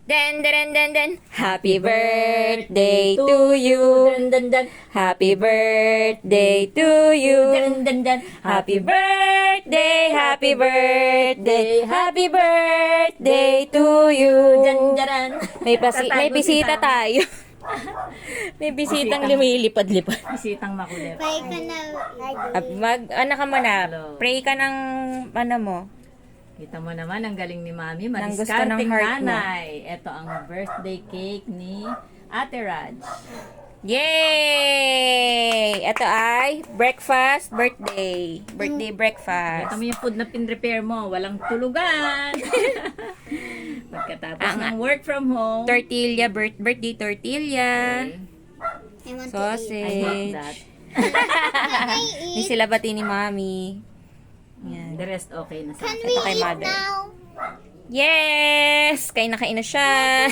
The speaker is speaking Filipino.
Den, den, den, den. Happy birthday to you. Happy birthday to you. Happy birthday, happy birthday, happy birthday to you. May bisita tayo. May bisitang lumilipad-lipad. Bisitang makulit. Pray ka na. Ano ka muna, pray ka ng ano mo. Kita mo naman, ang galing ni Mami. Nang gusto Madiskarteng ng heart mo. nanay. Ito ang birthday cake ni Ate Raj. Yay! Ito ay breakfast, birthday. Birthday breakfast. Ito mo yung food na pin-repair mo. Walang tulugan. Pagkatapos ng work from home. Tortilla, birthday tortilla. Okay. I want to eat. I hate Sausage. that. Ni sila bati ni Mami. Yan. The rest okay na sa Can akin. we Ito kay eat mother. now? Yes! Kain na siya.